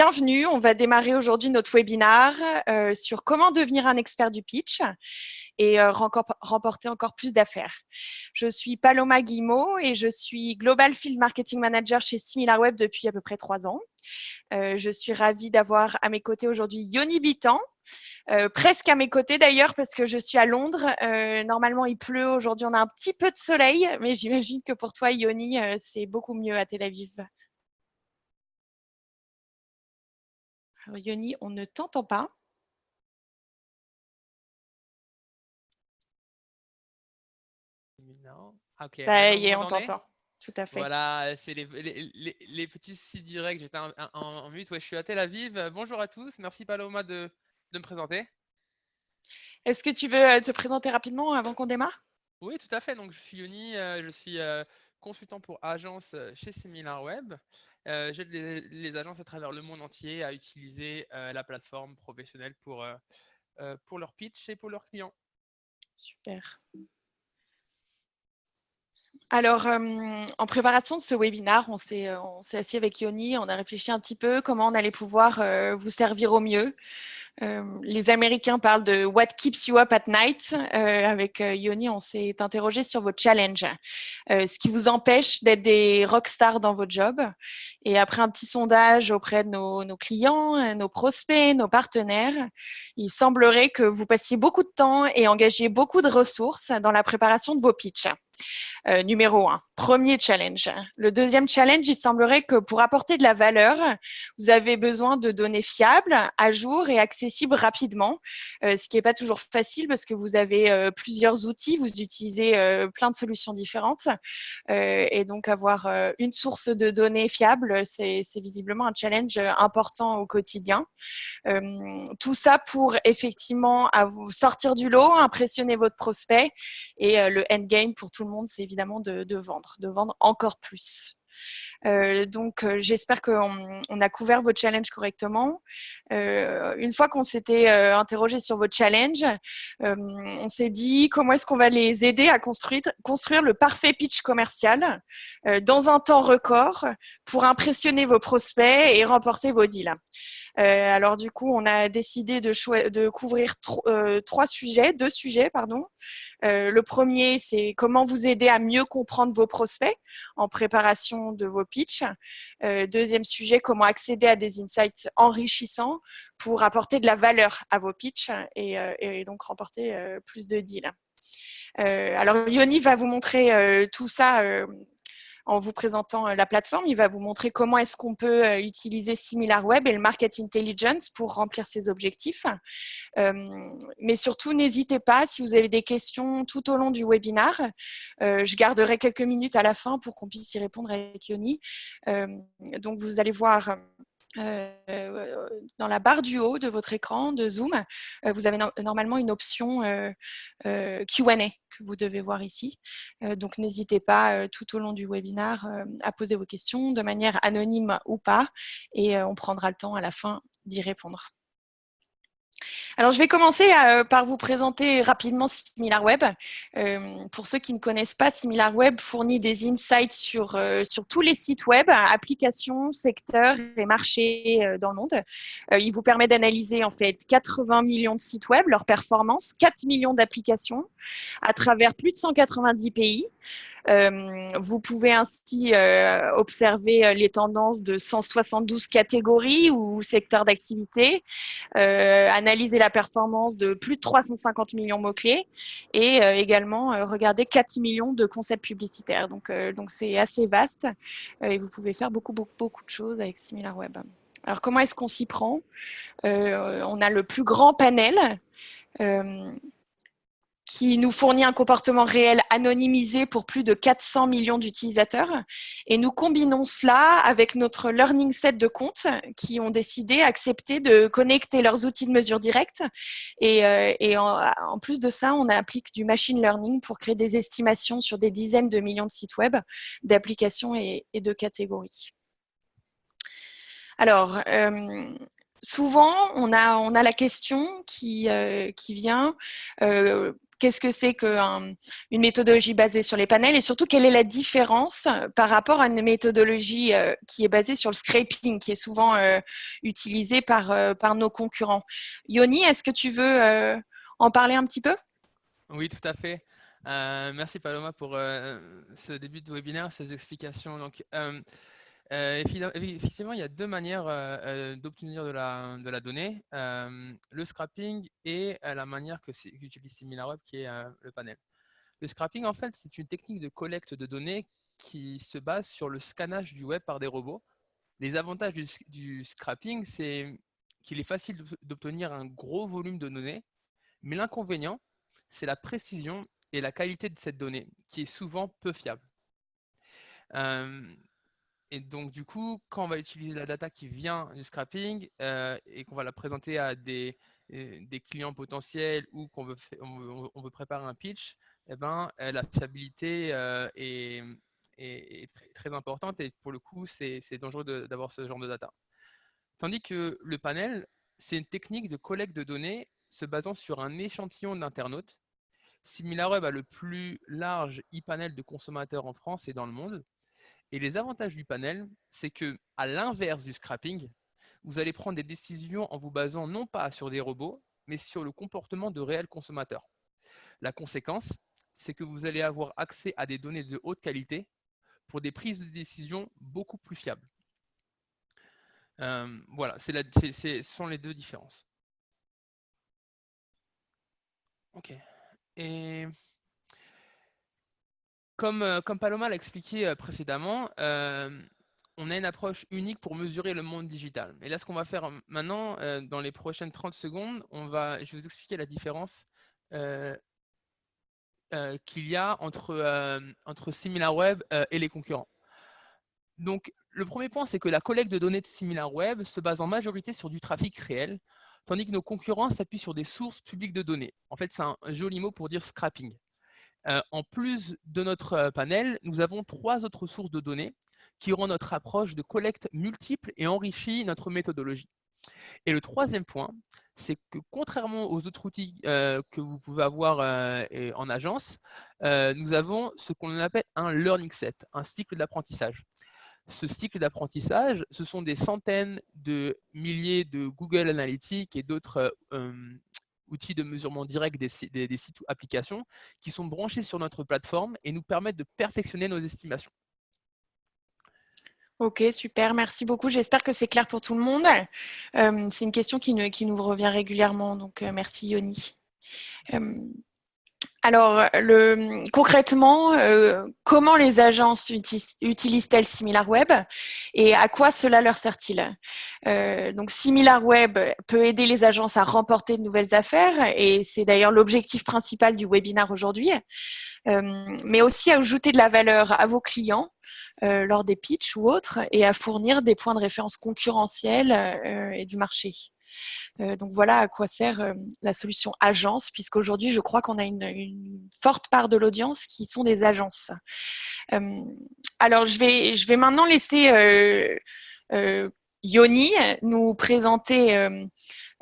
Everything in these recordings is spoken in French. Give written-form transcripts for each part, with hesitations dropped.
Bienvenue, on va démarrer aujourd'hui notre webinaire sur comment devenir un expert du pitch et remporter encore plus d'affaires. Je suis Paloma Guillemot et je suis Global Field Marketing Manager chez SimilarWeb depuis à peu près 3 ans. Je suis ravie d'avoir à mes côtés aujourd'hui Yoni Bitan, presque à mes côtés d'ailleurs parce que je suis à Londres. Normalement, il pleut. Aujourd'hui, on a un petit peu de soleil, mais j'imagine que pour toi, Yoni, c'est beaucoup mieux à Tel Aviv. Alors, Yoni, on ne t'entend pas. Non. Ok, Ça maintenant y vous est, on m'entendez? t'entend. Tout à fait. Voilà, c'est les petits sites directs. J'étais en mute. Ouais, je suis à Tel Aviv. Bonjour à tous. Merci Paloma de me présenter. Est-ce que tu veux te présenter rapidement avant qu'on démarre? Oui, tout à fait. Donc, je suis Yoni. Je suis consultant pour agence chez SimilarWeb. J'aide les agences à travers le monde entier à utiliser la plateforme professionnelle pour leur pitch et pour leurs clients. Super. Alors, en préparation de ce webinaire, on s'est assis avec Yoni, on a réfléchi un petit peu comment on allait pouvoir vous servir au mieux. Les Américains parlent de What keeps you up at night. Avec Yoni, on s'est interrogé sur vos challenges, ce qui vous empêche d'être des rockstars dans votre job. Et après un petit sondage auprès de nos clients, nos prospects, nos partenaires, il semblerait que vous passiez beaucoup de temps et engagiez beaucoup de ressources dans la préparation de vos pitchs. Numéro 1, premier challenge. Le deuxième challenge, il semblerait que pour apporter de la valeur, vous avez besoin de données fiables, à jour et accessibles rapidement, ce qui n'est pas toujours facile parce que vous avez plusieurs outils, vous utilisez plein de solutions différentes. Et donc, avoir une source de données fiable, c'est visiblement un challenge important au quotidien. Tout ça pour effectivement vous sortir du lot, impressionner votre prospect et le endgame pour tout le monde, c'est évidemment de vendre encore plus. Donc, j'espère qu'on a couvert vos challenges correctement. Une fois qu'on s'était interrogé sur vos challenges, on s'est dit comment est-ce qu'on va les aider à construire le parfait pitch commercial dans un temps record pour impressionner vos prospects et remporter vos deals. Alors du coup, on a décidé de couvrir deux sujets. Le premier, c'est comment vous aider à mieux comprendre vos prospects en préparation de vos pitchs. Deuxième sujet, comment accéder à des insights enrichissants pour apporter de la valeur à vos pitchs et donc remporter plus de deals. Alors Yoni va vous montrer tout ça en vous présentant la plateforme. Il va vous montrer comment est-ce qu'on peut utiliser SimilarWeb et le Market Intelligence pour remplir ses objectifs. Mais surtout, n'hésitez pas, si vous avez des questions tout au long du webinaire, je garderai quelques minutes à la fin pour qu'on puisse y répondre avec Yoni. Donc, vous allez voir dans la barre du haut de votre écran de Zoom, vous avez normalement une option Q&A que vous devez voir ici. Donc, n'hésitez pas tout au long du webinaire à poser vos questions de manière anonyme ou pas, et on prendra le temps à la fin d'y répondre. Alors, je vais commencer par vous présenter rapidement SimilarWeb. Pour ceux qui ne connaissent pas, SimilarWeb fournit des insights sur tous les sites web, applications, secteurs et marchés dans le monde. Il vous permet d'analyser en fait 80 millions de sites web, leurs performances, 4 millions d'applications à travers plus de 190 pays. Vous pouvez ainsi observer les tendances de 172 catégories ou secteurs d'activité, analyser la performance de plus de 350 millions de mots-clés et également regarder 4 millions de concepts publicitaires. Donc c'est assez vaste et vous pouvez faire beaucoup de choses avec SimilarWeb. Alors, comment est-ce qu'on s'y prend? On a le plus grand panel qui nous fournit un comportement réel anonymisé pour plus de 400 millions d'utilisateurs. Et nous combinons cela avec notre learning set de comptes qui ont décidé, accepté de connecter leurs outils de mesure directe. Et en plus de ça, on applique du machine learning pour créer des estimations sur des dizaines de millions de sites web, d'applications et de catégories. Alors, souvent, on a la question qui vient qu'est-ce que c'est qu'une méthodologie basée sur les panels et surtout quelle est la différence par rapport à une méthodologie qui est basée sur le scraping, qui est souvent utilisée par nos concurrents. Yoni, est-ce que tu veux en parler un petit peu? Oui, tout à fait. Merci Paloma pour ce début de webinaire, ces explications. Donc, effectivement, il y a deux manières d'obtenir de la donnée, le scrapping et la manière qu'utilise SimilarWeb qui est le panel. Le scrapping, en fait, c'est une technique de collecte de données qui se base sur le scannage du web par des robots. Les avantages du scrapping, c'est qu'il est facile d'obtenir un gros volume de données, mais l'inconvénient, c'est la précision et la qualité de cette donnée, qui est souvent peu fiable. Et donc, du coup, quand on va utiliser la data qui vient du scrapping et qu'on va la présenter à des clients potentiels ou qu'on veut, on veut préparer un pitch, eh ben, la fiabilité est très importante et pour le coup, c'est dangereux d'avoir ce genre de data. Tandis que le panel, c'est une technique de collecte de données se basant sur un échantillon d'internautes. SimilarWeb a le plus large e-panel de consommateurs en France et dans le monde. Et les avantages du panel, c'est que, à l'inverse du scrapping, vous allez prendre des décisions en vous basant non pas sur des robots, mais sur le comportement de réels consommateurs. La conséquence, c'est que vous allez avoir accès à des données de haute qualité pour des prises de décision beaucoup plus fiables. Voilà, ce sont les deux différences. Ok. Et comme Paloma l'a expliqué précédemment, on a une approche unique pour mesurer le monde digital. Et là, ce qu'on va faire maintenant, dans les prochaines 30 secondes, je vais vous expliquer la différence qu'il y a entre SimilarWeb et les concurrents. Donc, le premier point, c'est que la collecte de données de SimilarWeb se base en majorité sur du trafic réel, tandis que nos concurrents s'appuient sur des sources publiques de données. En fait, c'est un joli mot pour dire scrapping. En plus de notre panel, nous avons 3 autres sources de données qui rendent notre approche de collecte multiple et enrichit notre méthodologie. Et le troisième point, c'est que contrairement aux autres outils que vous pouvez avoir en agence, nous avons ce qu'on appelle un learning set, un cycle d'apprentissage. Ce cycle d'apprentissage, ce sont des centaines de milliers de Google Analytics et d'autres outils de mesurement direct des sites ou applications qui sont branchés sur notre plateforme et nous permettent de perfectionner nos estimations. Ok, super, merci beaucoup. J'espère que c'est clair pour tout le monde. C'est une question qui nous revient régulièrement, donc merci Yoni. Alors, concrètement, comment les agences utilisent-elles SimilarWeb et à quoi cela leur sert-il? Donc, SimilarWeb peut aider les agences à remporter de nouvelles affaires et c'est d'ailleurs l'objectif principal du webinaire aujourd'hui, mais aussi à ajouter de la valeur à vos clients lors des pitchs ou autres et à fournir des points de référence concurrentiels et du marché. Donc voilà à quoi sert la solution agence, puisqu'aujourd'hui, je crois qu'on a une forte part de l'audience qui sont des agences. Alors, je vais maintenant laisser Yoni nous présenter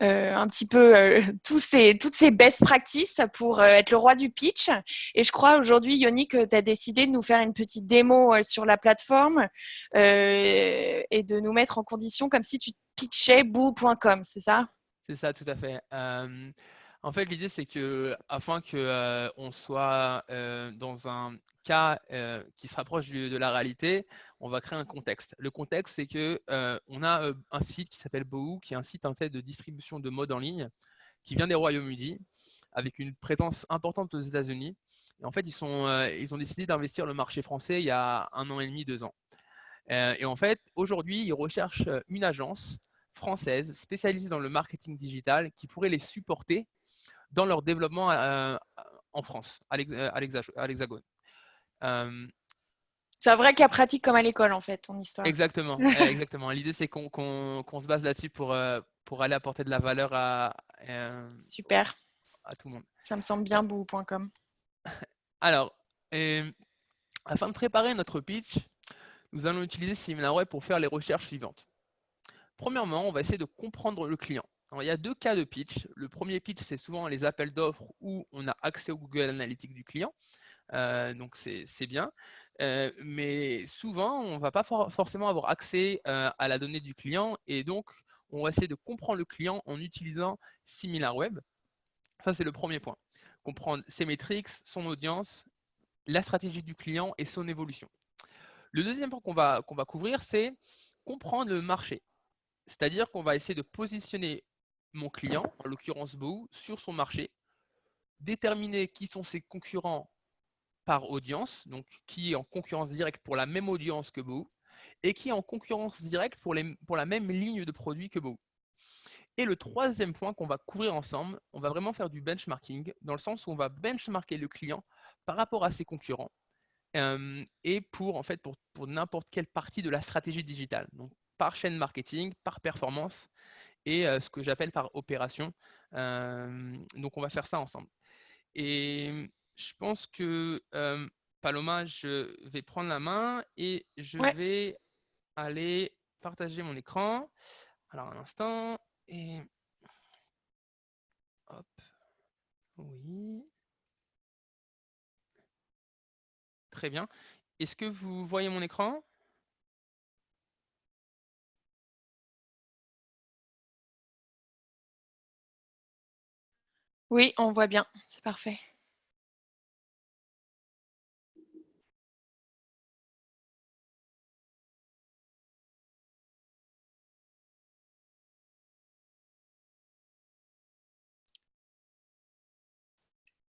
un petit peu toutes ces best practices pour être le roi du pitch. Et je crois aujourd'hui, Yoni, que tu as décidé de nous faire une petite démo sur la plateforme et de nous mettre en condition comme si tu pitchais boo.com, c'est ça? C'est ça, tout à fait. En fait, l'idée, c'est que afin que on soit dans un cas qui se rapproche de la réalité, on va créer un contexte. Le contexte, c'est que on a un site qui s'appelle Boo, qui est un site en fait de distribution de mode en ligne, qui vient des Royaumes-Unis, avec une présence importante aux États-Unis. Et en fait, ils ont décidé d'investir le marché français il y a 1 an et demi, 2 ans. Et en fait, aujourd'hui, ils recherchent une agence française spécialisée dans le marketing digital qui pourrait les supporter dans leur développement en France, à l'Hexagone. C'est un vrai cas pratique comme à l'école, en fait, ton histoire. Exactement, exactement. L'idée, c'est qu'on se base là-dessus pour aller apporter de la valeur Super, à tout le monde. ça me semble bien, boo.com. Alors, afin de préparer notre pitch, nous allons utiliser SimilarWeb pour faire les recherches suivantes. Premièrement, on va essayer de comprendre le client. Alors, il y a deux cas de pitch. Le premier pitch, c'est souvent les appels d'offres où on a accès au Google Analytics du client. Donc, c'est bien. Mais souvent, on ne va pas forcément avoir accès à la donnée du client. Et donc, on va essayer de comprendre le client en utilisant SimilarWeb. Ça, c'est le premier point. Comprendre ses métriques, son audience, la stratégie du client et son évolution. Le deuxième point qu'on va couvrir, c'est comprendre le marché. C'est-à-dire qu'on va essayer de positionner mon client, en l'occurrence Boo, sur son marché, déterminer qui sont ses concurrents par audience, donc qui est en concurrence directe pour la même audience que Boo, et qui est en concurrence directe pour la même ligne de produits que Boo. Et le troisième point qu'on va couvrir ensemble, on va vraiment faire du benchmarking, dans le sens où on va benchmarker le client par rapport à ses concurrents, et en fait, pour n'importe quelle partie de la stratégie digitale. Donc, par chaîne marketing, par performance et ce que j'appelle par opération. Donc, on va faire ça ensemble. Et je pense que, Paloma, je vais prendre la main et je Ouais. vais aller partager mon écran. Alors, un instant. Et hop, oui. Très bien. Est-ce que vous voyez mon écran? Oui, on voit bien. C'est parfait.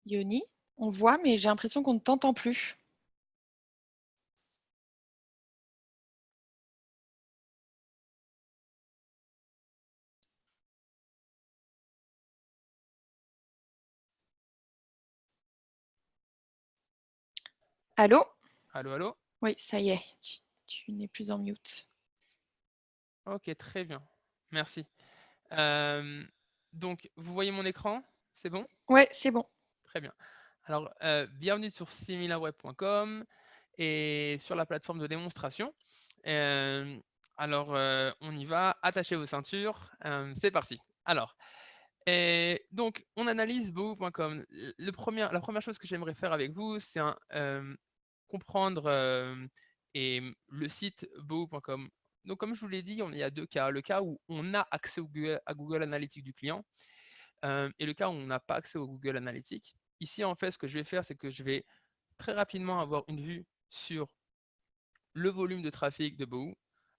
Yoni, on voit, mais j'ai l'impression qu'on ne t'entend plus. Allô? Allô, allô? Oui, ça y est, tu n'es plus en mute. Ok, très bien. Merci. Euh, donc, vous voyez mon écran? C'est bon? Ouais, c'est bon. Très bien. Alors, bienvenue sur similarweb.com et sur la plateforme de démonstration. Euh, on y va. Attachez vos ceintures. C'est parti. Alors, donc, on analyse Boo.com. La première chose que j'aimerais faire avec vous, c'est comprendre le site Boo.com. Donc, comme je vous l'ai dit, il y a deux cas. Le cas où on a accès à Google Analytics du client et le cas où on n'a pas accès au Google Analytics. Ici, en fait, ce que je vais faire, c'est que je vais très rapidement avoir une vue sur le volume de trafic de Boo,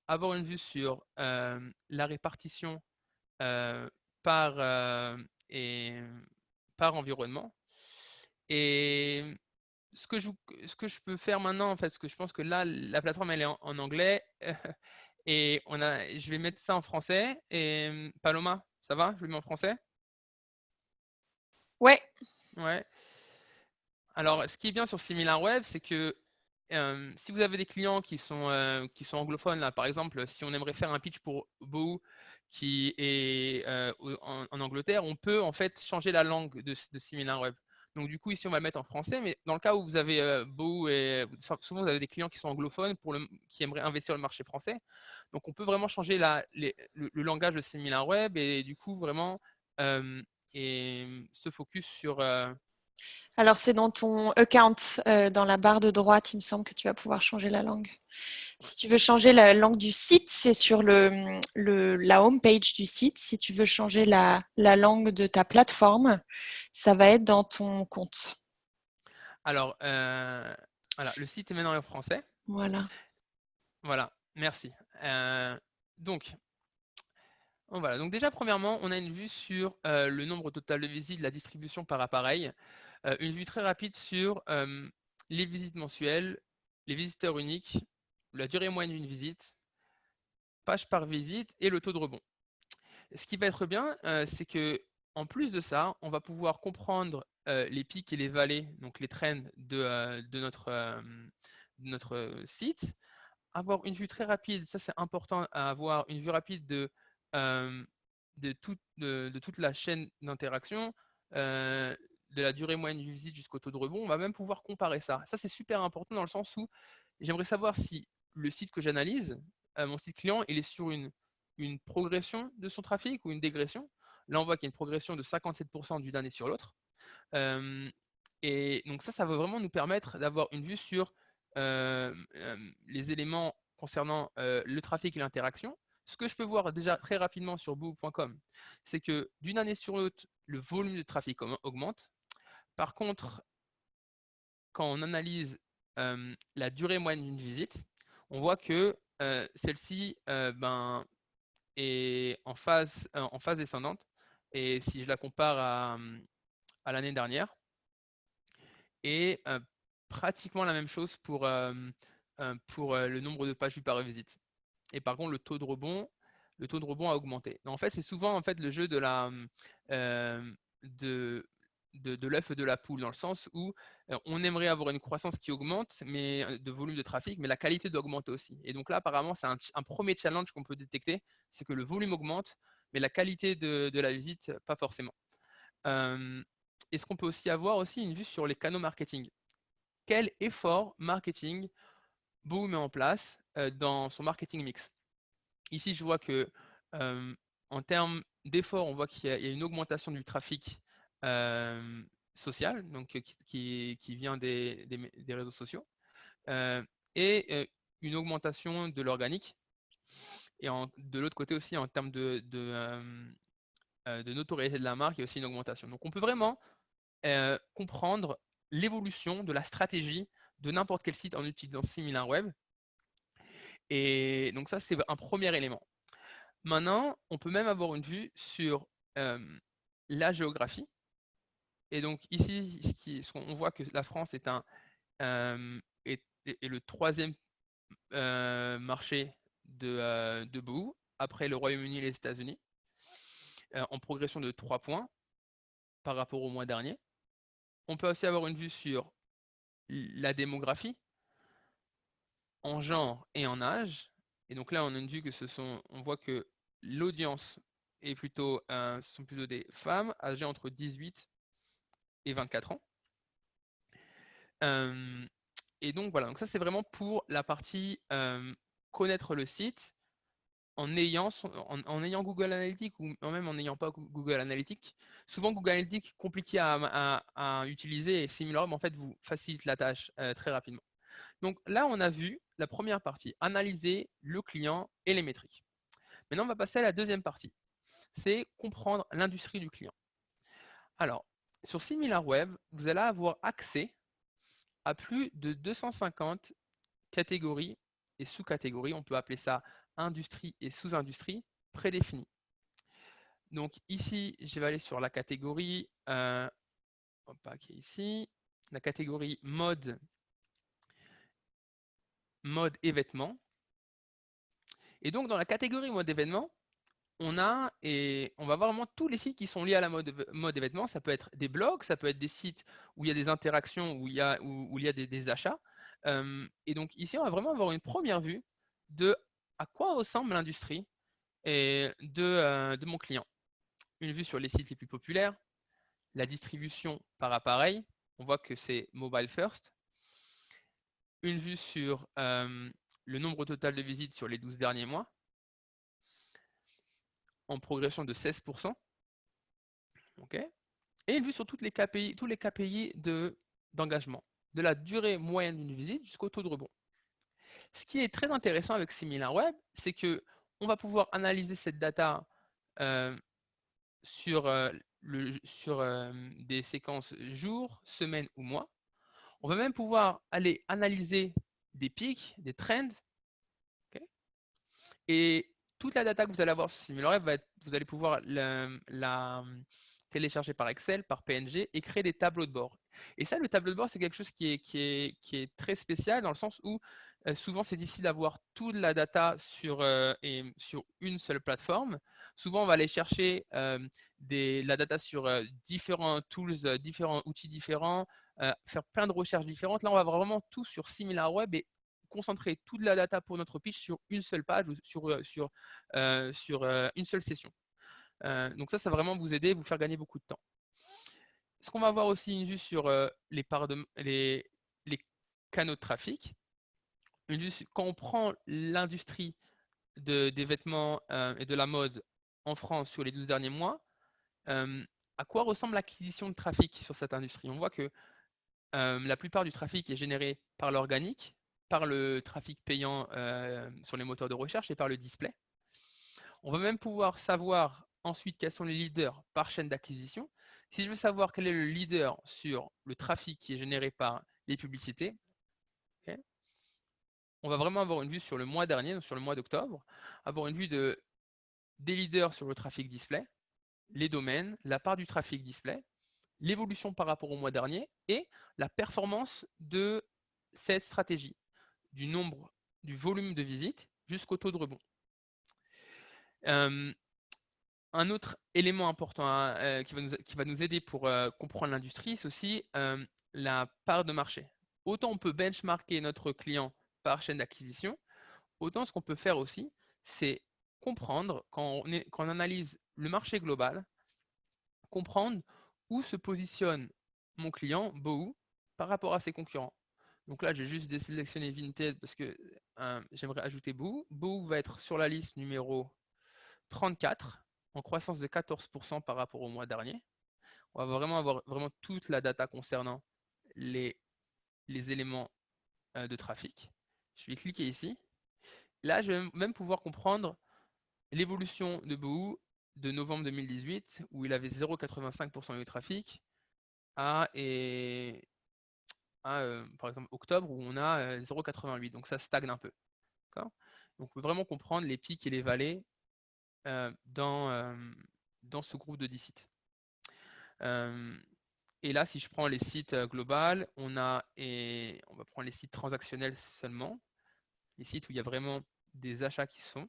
avoir une vue sur la répartition euh, par, et, par environnement. Et ce que je peux faire maintenant, en fait, ce que je pense que là, la plateforme, elle est en anglais. Et je vais mettre ça en français. Et Paloma, ça va? Je le mets en français? Ouais, Ouais. Alors, ce qui est bien sur SimilarWeb, c'est que si vous avez des clients qui sont anglophones, là, par exemple, si on aimerait faire un pitch pour Boo qui est en Angleterre, on peut en fait changer la langue de SimilarWeb. Donc, du coup, ici, on va le mettre en français, mais dans le cas où vous avez Boo et souvent vous avez des clients qui sont anglophones qui aimeraient investir le marché français. Donc, on peut vraiment changer le langage de SimilarWeb et du coup, vraiment se focus sur. alors c'est dans ton account, dans la barre de droite, il me semble que tu vas pouvoir changer la langue. Si tu veux changer la langue du site, c'est sur la home page du site. Si tu veux changer la langue de ta plateforme, ça va être dans ton compte. Alors, voilà, le site est maintenant en français. Voilà. Voilà, merci. Donc, voilà. Donc déjà, premièrement, on a une vue sur le nombre total de visites, la distribution par appareil. Une vue très rapide sur les visites mensuelles, les visiteurs uniques, la durée moyenne d'une visite, page par visite et le taux de rebond. Ce qui va être bien, c'est que en plus de ça, on va pouvoir comprendre les pics et les vallées, donc les trends de notre site, avoir une vue très rapide, ça c'est important à avoir, une vue rapide euh, de toute la chaîne d'interaction, de la durée moyenne d'une visite jusqu'au taux de rebond. On va même pouvoir comparer ça. Ça c'est super important dans le sens où j'aimerais savoir si le site que j'analyse, mon site client, il est sur une progression de son trafic ou une dégression. Là, on voit qu'il y a une progression de 57% d'une année sur l'autre. Et donc ça va vraiment nous permettre d'avoir une vue sur les éléments concernant le trafic et l'interaction. Ce que je peux voir déjà très rapidement sur boo.com, c'est que d'une année sur l'autre, le volume de trafic augmente. Par contre, quand on analyse la durée moyenne d'une visite, on voit que celle-ci est en phase descendante. Et si je la compare à l'année dernière, et pratiquement la même chose pour le nombre de pages vues par visite. Et par contre, le taux de rebond a augmenté. En fait, c'est souvent en fait le jeu de l'œuf et de la poule, dans le sens où on aimerait avoir une croissance qui augmente, mais de volume de trafic, mais la qualité doit augmenter aussi. Et donc là, apparemment, c'est un premier challenge qu'on peut détecter, c'est que le volume augmente, mais la qualité de la visite, pas forcément. Est-ce qu'on peut aussi avoir aussi une vue sur les canaux marketing? Quel effort marketing Boo met en place dans son marketing mix? Ici, je vois que en termes d'effort, on voit qu'il y a une augmentation du trafic social, donc qui vient des réseaux sociaux, et une augmentation de l'organique. Et de l'autre côté aussi, en termes de notoriété de la marque, il y a aussi une augmentation. Donc on peut vraiment comprendre l'évolution de la stratégie de n'importe quel site en utilisant SimilarWeb. Et donc ça, c'est un premier élément. Maintenant, on peut même avoir une vue sur la géographie. Et donc ici, on voit que la France est le troisième marché de Boo, après le Royaume-Uni et les États-Unis, en progression de 3 points par rapport au mois dernier. On peut aussi avoir une vue sur la démographie, en genre et en âge. Et donc là, on a une vue que on voit que l'audience est ce sont plutôt des femmes âgées entre 18 et 24 ans. Et donc voilà, donc ça c'est vraiment pour la partie connaître le site en ayant Google Analytics ou même en n'ayant pas Google Analytics. Souvent Google Analytics compliqué à utiliser et SimilarWeb en fait vous facilite la tâche très rapidement. Donc là, on a vu la première partie, analyser le client et les métriques. Maintenant, on va passer à la deuxième partie, c'est comprendre l'industrie du client. Alors, sur SimilarWeb, vous allez avoir accès à plus de 250 catégories et sous-catégories. On peut appeler ça industrie et sous-industrie prédéfinies. Donc ici, je vais aller sur la catégorie, qui est ici, la catégorie mode et vêtements. Et donc, dans la catégorie mode et vêtements, on va voir vraiment tous les sites qui sont liés à la mode et vêtements. Ça peut être des blogs, ça peut être des sites où il y a des interactions, où il y a des achats. Et donc ici, on va vraiment avoir une première vue de à quoi ressemble l'industrie de mon client. Une vue sur les sites les plus populaires, la distribution par appareil. On voit que c'est mobile first. Une vue sur le nombre total de visites sur les 12 derniers mois, en progression de 16%. Okay. Et une vue sur tous les KPI d'engagement, de la durée moyenne d'une visite jusqu'au taux de rebond. Ce qui est très intéressant avec SimilarWeb, c'est qu'on va pouvoir analyser cette data sur des séquences jours, semaines ou mois. On va même pouvoir aller analyser des pics, des trends. Okay. Et toute la data que vous allez avoir sur SimilarWeb, vous allez pouvoir la télécharger par Excel, par PNG et créer des tableaux de bord. Et ça, le tableau de bord, c'est quelque chose qui est très spécial dans le sens où souvent, c'est difficile d'avoir toute la data sur une seule plateforme. Souvent, on va aller chercher la data sur différents tools, différents outils différents, faire plein de recherches différentes. Là, on va avoir vraiment tout sur SimilarWeb et concentrer toute la data pour notre pitch sur une seule page ou sur une seule session. Donc ça va vraiment vous aider, vous faire gagner beaucoup de temps. Ce qu'on va avoir aussi une vue sur les canaux de trafic. Quand on prend l'industrie des vêtements et de la mode en France sur les 12 derniers mois, À quoi ressemble l'acquisition de trafic sur cette industrie? On voit que la plupart du trafic est généré par l'organique, par le trafic payant sur les moteurs de recherche et par le display. On va même pouvoir savoir ensuite quels sont les leaders par chaîne d'acquisition. Si je veux savoir quel est le leader sur le trafic qui est généré par les publicités, okay, on va vraiment avoir une vue sur le mois dernier, donc sur le mois d'octobre, avoir une vue des leaders sur le trafic display, les domaines, la part du trafic display, l'évolution par rapport au mois dernier et la performance de cette stratégie, du nombre, du volume de visites jusqu'au taux de rebond. Un autre élément important qui va nous aider pour comprendre l'industrie, c'est aussi la part de marché. Autant on peut benchmarker notre client par chaîne d'acquisition, autant ce qu'on peut faire aussi, c'est comprendre, quand on analyse le marché global, comprendre où se positionne mon client, Bohu, par rapport à ses concurrents. Donc là, j'ai juste désélectionné Vinted parce que j'aimerais ajouter Bohu. Bohu va être sur la liste numéro 34, en croissance de 14% par rapport au mois dernier. On va vraiment avoir vraiment toute la data concernant les éléments de trafic. Je vais cliquer ici. Là, je vais même pouvoir comprendre l'évolution de Bohu de novembre 2018, où il avait 0,85% de trafic, à par exemple octobre, où on a 0,88. Donc ça stagne un peu. Donc on peut vraiment comprendre les pics et les vallées dans ce groupe de 10 sites. Et là, si je prends les sites globaux, on va prendre les sites transactionnels seulement, les sites où il y a vraiment des achats qui sont.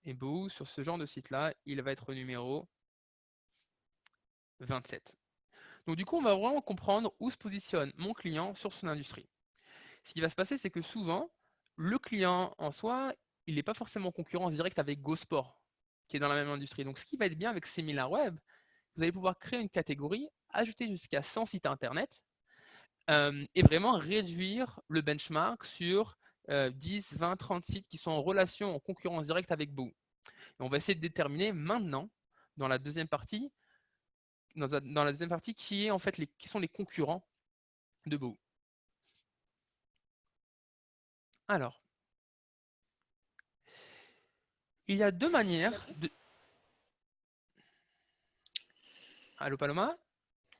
Et Bohu, sur ce genre de site-là, il va être numéro 27. Donc du coup, on va vraiment comprendre où se positionne mon client sur son industrie. Ce qui va se passer, c'est que souvent, le client en soi, il n'est pas forcément en concurrence directe avec GoSport, qui est dans la même industrie. Donc ce qui va être bien avec SimilarWeb, vous allez pouvoir créer une catégorie, ajouter jusqu'à 100 sites internet et vraiment réduire le benchmark sur 10, 20, 30 sites qui sont en relation, en concurrence directe avec Bohu. Et on va essayer de déterminer maintenant, dans la deuxième partie, qui est en fait qui sont les concurrents de Bohu. Alors, il y a deux manières de. Allô Paloma?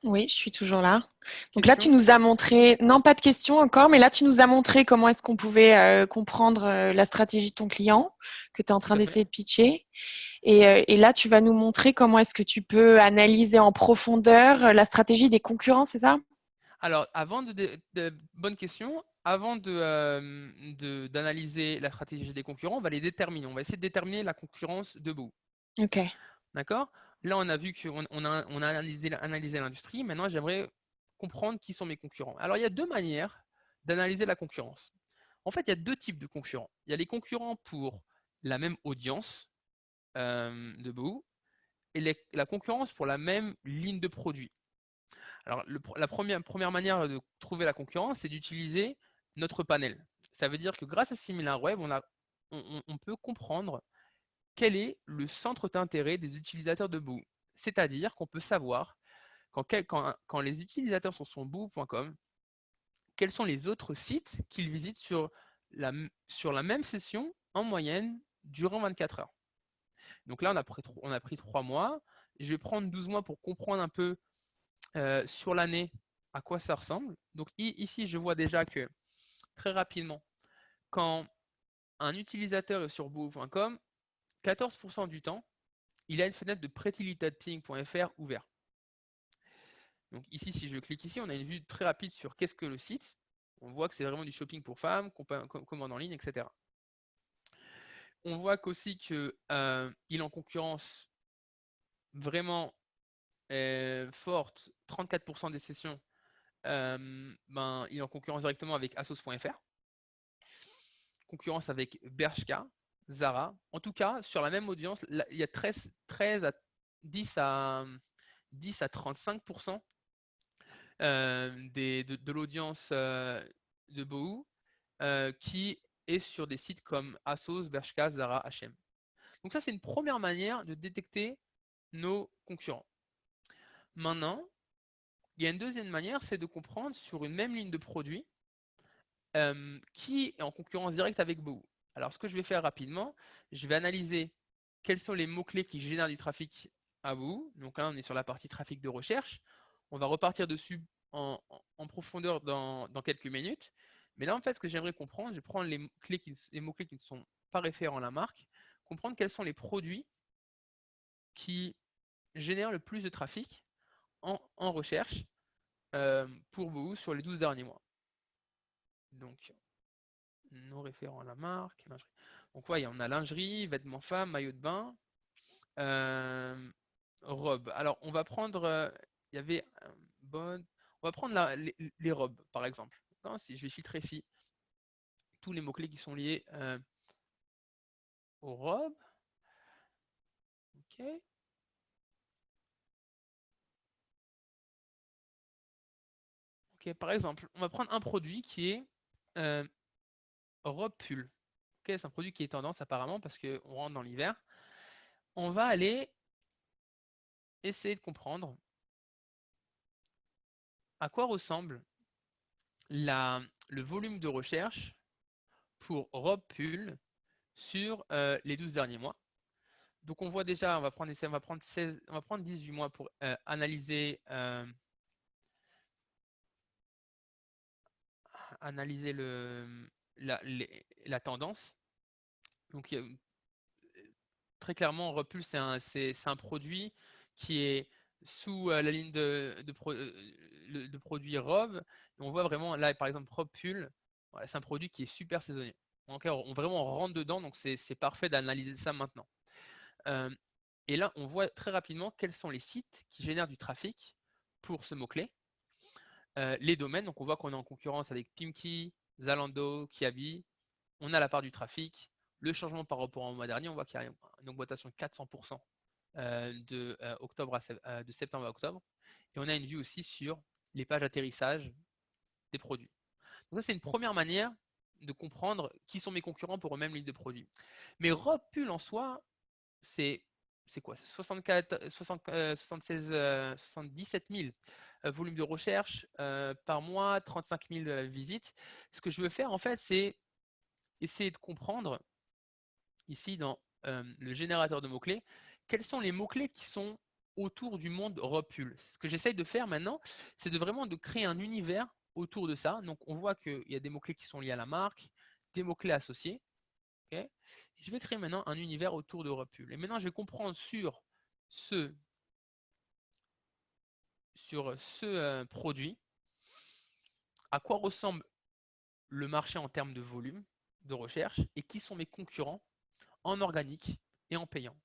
Oui, je suis toujours là. Donc là, tu Question? nous as montré, non pas de questions encore, mais là, tu nous as montré comment est-ce qu'on pouvait comprendre la stratégie de ton client que tu es en Tout train à fait. d'essayer de pitcher. Et là, tu vas nous montrer comment est-ce que tu peux analyser en profondeur la stratégie des concurrents, c'est ça? Alors, bonne question. Avant d'analyser la stratégie des concurrents, on va les déterminer. On va essayer de déterminer la concurrence de Bohu. Ok. D'accord? Là, on a vu qu'on a analysé l'industrie. Maintenant, j'aimerais comprendre qui sont mes concurrents. Alors, il y a deux manières d'analyser la concurrence. En fait, il y a deux types de concurrents. Il y a les concurrents pour la même audience de Bohu et la concurrence pour la même ligne de produit. Alors, la première manière de trouver la concurrence, c'est d'utiliser notre panel. Ça veut dire que grâce à SimilarWeb, on peut comprendre quel est le centre d'intérêt des utilisateurs de Bohu. C'est-à-dire qu'on peut savoir, quand les utilisateurs sont sur bohu.com, quels sont les autres sites qu'ils visitent sur la même session en moyenne durant 24 heures. Donc là, on a pris 3 mois. Je vais prendre 12 mois pour comprendre un peu sur l'année à quoi ça ressemble. Donc ici, je vois déjà que très rapidement, quand un utilisateur est sur bohu.com, 14% du temps, il a une fenêtre de prettylittleping.fr ouverte. Donc ici, si je clique ici, on a une vue très rapide sur qu'est-ce que le site. On voit que c'est vraiment du shopping pour femmes, commande en ligne, etc. On voit qu'aussi qu'il est en concurrence vraiment forte, 34% des sessions, il est en concurrence directement avec Asos.fr, concurrence avec Bershka, Zara. En tout cas, sur la même audience, il y a 13 à 10 à 35% de l'audience de Bohu qui est sur des sites comme Asos, Bershka, Zara, H&M. Donc ça, c'est une première manière de détecter nos concurrents. Maintenant, il y a une deuxième manière, c'est de comprendre sur une même ligne de produit qui est en concurrence directe avec Boo. Alors, ce que je vais faire rapidement, je vais analyser quels sont les mots-clés qui génèrent du trafic à Boo. Donc là, on est sur la partie trafic de recherche. On va repartir dessus en profondeur dans quelques minutes. Mais là, en fait, ce que j'aimerais comprendre, je vais prendre les mots-clés qui ne sont pas référents à la marque, comprendre quels sont les produits qui génèrent le plus de trafic en recherche pour Boo sur les 12 derniers mois. Donc, non référent à la marque, lingerie. Donc, voyez, on a lingerie, vêtements femmes, maillot de bain, robe. Alors, on va prendre, il y avait bonne, on va prendre les robes, par exemple. Non, si je vais filtrer ici tous les mots-clés qui sont liés aux robes. Ok. Ok, par exemple, on va prendre un produit qui est robe pull. Ok, c'est un produit qui est tendance apparemment parce qu'on rentre dans l'hiver. On va aller essayer de comprendre à quoi ressemble le volume de recherche pour robe pull sur les 12 derniers mois. Donc on voit déjà, on va prendre 18 mois pour analyser la tendance. Donc très clairement, Repul, c'est un produit qui est sous la ligne de produits robe. Et on voit vraiment là, par exemple, Repul, voilà, c'est un produit qui est super saisonnier. Donc, vraiment on rentre dedans, donc c'est parfait d'analyser ça maintenant. Et là, on voit très rapidement quels sont les sites qui génèrent du trafic pour ce mot-clé. Les domaines, donc on voit qu'on est en concurrence avec Pimki, Zalando, Kiabi. On a la part du trafic. Le changement par rapport au mois dernier, on voit qu'il y a une augmentation de 400% de septembre à octobre. Et on a une vue aussi sur les pages d'atterrissage des produits. Donc ça, c'est une première manière de comprendre qui sont mes concurrents pour eux-mêmes ligne de produits. Mais Repul en soi, c'est quoi? 64, 76, 77 000 volumes de recherche par mois, 35 000 visites. Ce que je veux faire, en fait, c'est essayer de comprendre ici dans le générateur de mots-clés, quels sont les mots-clés qui sont autour du monde Repul. Ce que j'essaye de faire maintenant, c'est de créer un univers autour de ça. Donc, on voit qu'il y a des mots-clés qui sont liés à la marque, des mots-clés associés. Okay. Je vais créer maintenant un univers autour de Repul. Et maintenant, je vais comprendre sur ce produit à quoi ressemble le marché en termes de volume de recherche et qui sont mes concurrents en organique et en payant.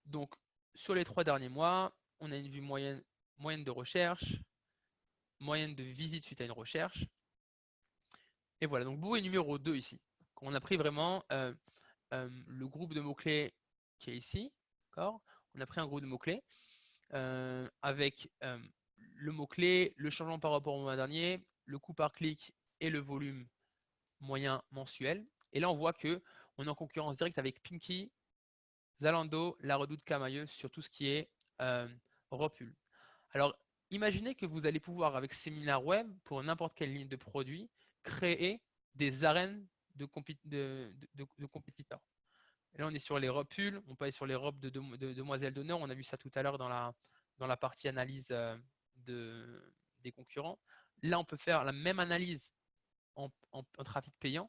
Donc, sur les 3 derniers mois, on a une vue moyenne de recherche, moyenne de visite suite à une recherche. Et voilà, donc Boo est numéro 2 ici. On a pris vraiment le groupe de mots-clés qui est ici. On a pris un groupe de mots-clés avec le mot-clé, le changement par rapport au mois dernier, le coût par clic et le volume moyen mensuel. Et là, on voit qu'on est en concurrence directe avec Pinky, Zalando, La Redoute, Camailleux sur tout ce qui est Repul. Alors, imaginez que vous allez pouvoir, avec SimilarWeb, pour n'importe quelle ligne de produit, créer des arènes de compétiteurs. Et là, on est sur les Repul, on peut aller sur les robes de demoiselles d'honneur. On a vu ça tout à l'heure dans la partie analyse des concurrents. Là, on peut faire la même analyse en trafic payant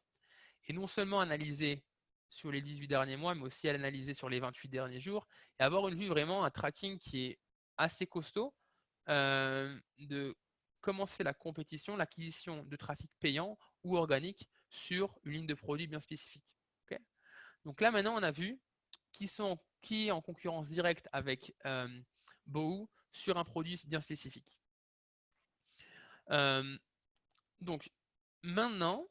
et non seulement analyser sur les 18 derniers mois, mais aussi analyser sur les 28 derniers jours et avoir une vue vraiment, un tracking qui est assez costaud de comment se fait la compétition, l'acquisition de trafic payant ou organique sur une ligne de produit bien spécifique. Okay. Donc là, maintenant, on a vu qui est en concurrence directe avec Boo sur un produit bien spécifique. Donc, maintenant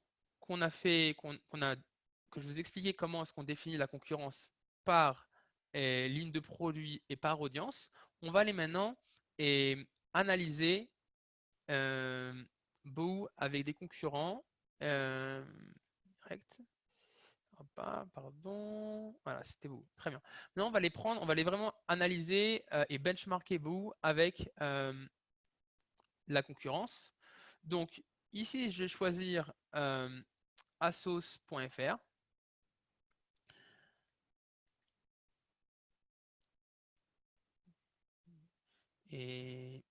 que je vous ai expliqué comment est-ce qu'on définit la concurrence par ligne de produit et par audience, on va aller maintenant analyser Boo avec des concurrents direct. Pardon. Voilà, c'était beau. Très bien. Maintenant, on va les prendre, on va les vraiment analyser et benchmarker Boo avec la concurrence. Donc, ici, je vais choisir asos.fr. Et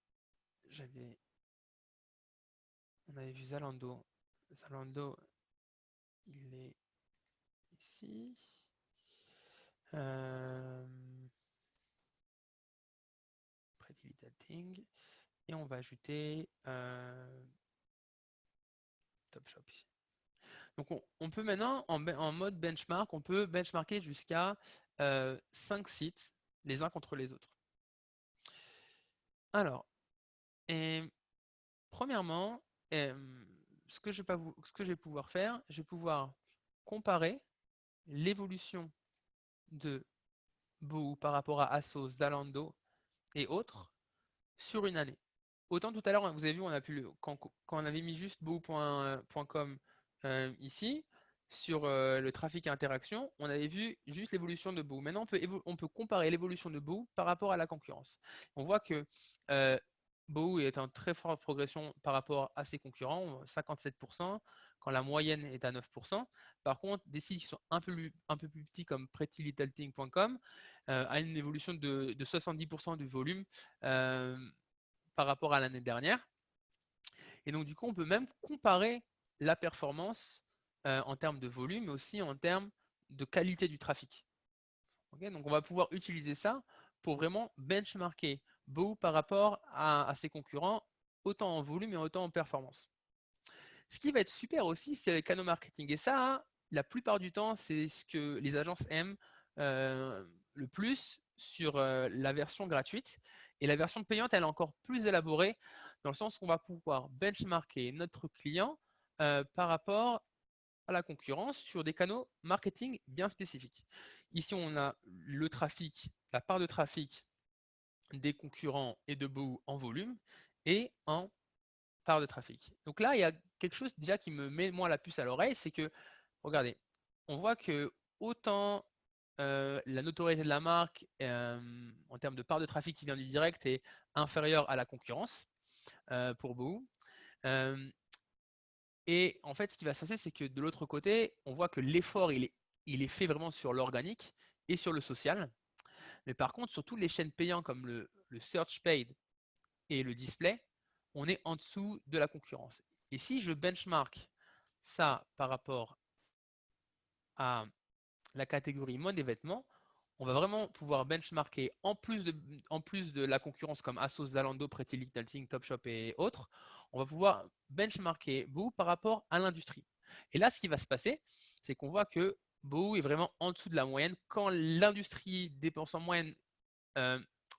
on avait vu Zalando. Zalando, il est ici. Pretty Little Thing. Et on va ajouter Topshop ici. Donc on peut maintenant, en mode benchmark, on peut benchmarker jusqu'à 5 sites les uns contre les autres. Alors, premièrement, ce que je vais pouvoir faire, je vais pouvoir comparer l'évolution de Boo par rapport à Asos, Zalando et autres sur une année. Autant tout à l'heure, vous avez vu, quand on avait mis juste boo.com ici, sur le trafic et interaction, on avait vu juste l'évolution de Boo. Maintenant, on peut comparer l'évolution de Boo par rapport à la concurrence. On voit que Boo est en très forte progression par rapport à ses concurrents, 57%, quand la moyenne est à 9%. Par contre, des sites qui sont un peu plus petits comme prettylittlething.com a une évolution de 70% du volume par rapport à l'année dernière. Et donc, du coup, on peut même comparer la performance en termes de volume, mais aussi en termes de qualité du trafic. Okay, donc, on va pouvoir utiliser ça pour vraiment benchmarker Boo par rapport à ses concurrents, autant en volume et autant en performance. Ce qui va être super aussi, c'est le canaux marketing. Et ça, la plupart du temps, c'est ce que les agences aiment le plus sur la version gratuite. Et la version payante, elle est encore plus élaborée dans le sens qu'on va pouvoir benchmarker notre client par rapport à la concurrence sur des canaux marketing bien spécifiques. Ici, on a le trafic, la part de trafic des concurrents et de Boo en volume et en part de trafic. Donc là, il y a quelque chose déjà qui me met moi la puce à l'oreille, c'est que, regardez, on voit que autant la notoriété de la marque en termes de part de trafic qui vient du direct est inférieure à la concurrence pour Boo. Et en fait, ce qui va se passer, c'est que de l'autre côté, on voit que l'effort, il est fait vraiment sur l'organique et sur le social. Mais par contre, sur toutes les chaînes payantes comme le Search Paid et le Display, on est en dessous de la concurrence. Et si je benchmark ça par rapport à la catégorie mode et vêtements, on va vraiment pouvoir benchmarker en plus de la concurrence comme Asos, Zalando, Pretty Little Thing, Topshop et autres, on va pouvoir benchmarker Boo par rapport à l'industrie. Et là, ce qui va se passer, c'est qu'on voit que Boo est vraiment en dessous de la moyenne. Quand l'industrie dépense en moyenne,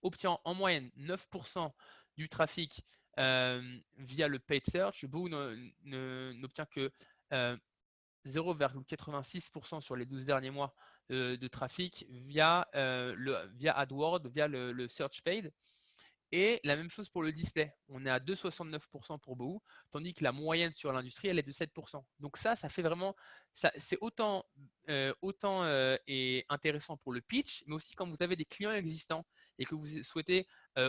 obtient en moyenne 9% du trafic via le paid search, Boo n'obtient que 0,86% sur les 12 derniers mois de trafic via AdWords, via le search paid. Et la même chose pour le display. On est à 2,69% pour Boo, tandis que la moyenne sur l'industrie, elle est de 7%. Donc ça fait vraiment, c'est autant et intéressant pour le pitch, mais aussi quand vous avez des clients existants et que vous souhaitez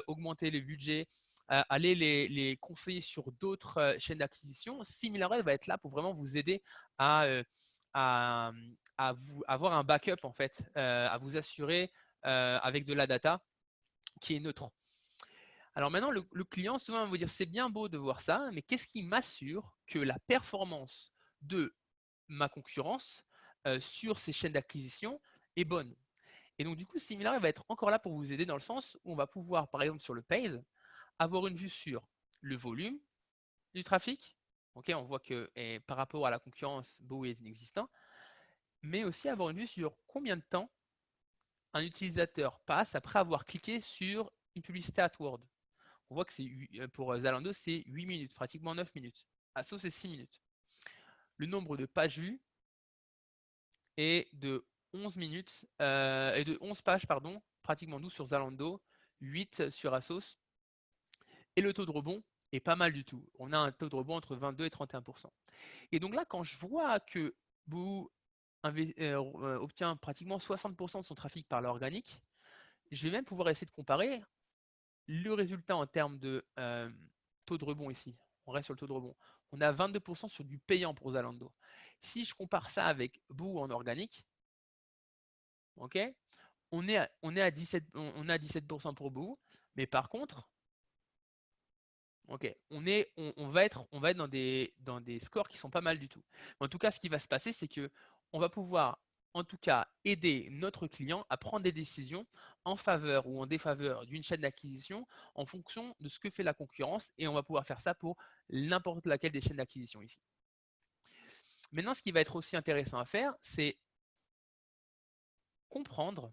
augmenter le budget, aller les conseiller sur d'autres chaînes d'acquisition, SimilarWeb va être là pour vraiment vous aider à, à, avoir un backup en fait, à vous assurer avec de la data qui est neutre. Alors maintenant, le client souvent va vous dire c'est bien beau de voir ça, mais qu'est-ce qui m'assure que la performance de ma concurrence sur ces chaînes d'acquisition est bonne? Et donc du coup, Similar va être encore là pour vous aider dans le sens où on va pouvoir, par exemple sur le paid, avoir une vue sur le volume du trafic. Ok, on voit que par rapport à la concurrence, Boo est inexistant, mais aussi avoir une vue sur combien de temps un utilisateur passe après avoir cliqué sur une publicité AdWords. On voit que pour Zalando, c'est 8 minutes, pratiquement 9 minutes. Asso, c'est 6 minutes. Le nombre de pages vues est de 11 minutes et de 11 pages, pardon, pratiquement 12 sur Zalando, 8 sur Asos. Et le taux de rebond est pas mal du tout. On a un taux de rebond entre 22 et 31%. Et donc là, quand je vois que Boo obtient pratiquement 60% de son trafic par l'organique, je vais même pouvoir essayer de comparer le résultat en termes de taux de rebond ici. On reste sur le taux de rebond. On a 22% sur du payant pour Zalando. Si je compare ça avec Boo en organique, ok, on est à 17% pour Boo, mais par contre, ok, on va être dans des scores qui sont pas mal du tout. En tout cas, ce qui va se passer, c'est que on va pouvoir, en tout cas, aider notre client à prendre des décisions en faveur ou en défaveur d'une chaîne d'acquisition en fonction de ce que fait la concurrence, et on va pouvoir faire ça pour n'importe laquelle des chaînes d'acquisition ici. Maintenant, ce qui va être aussi intéressant à faire, c'est comprendre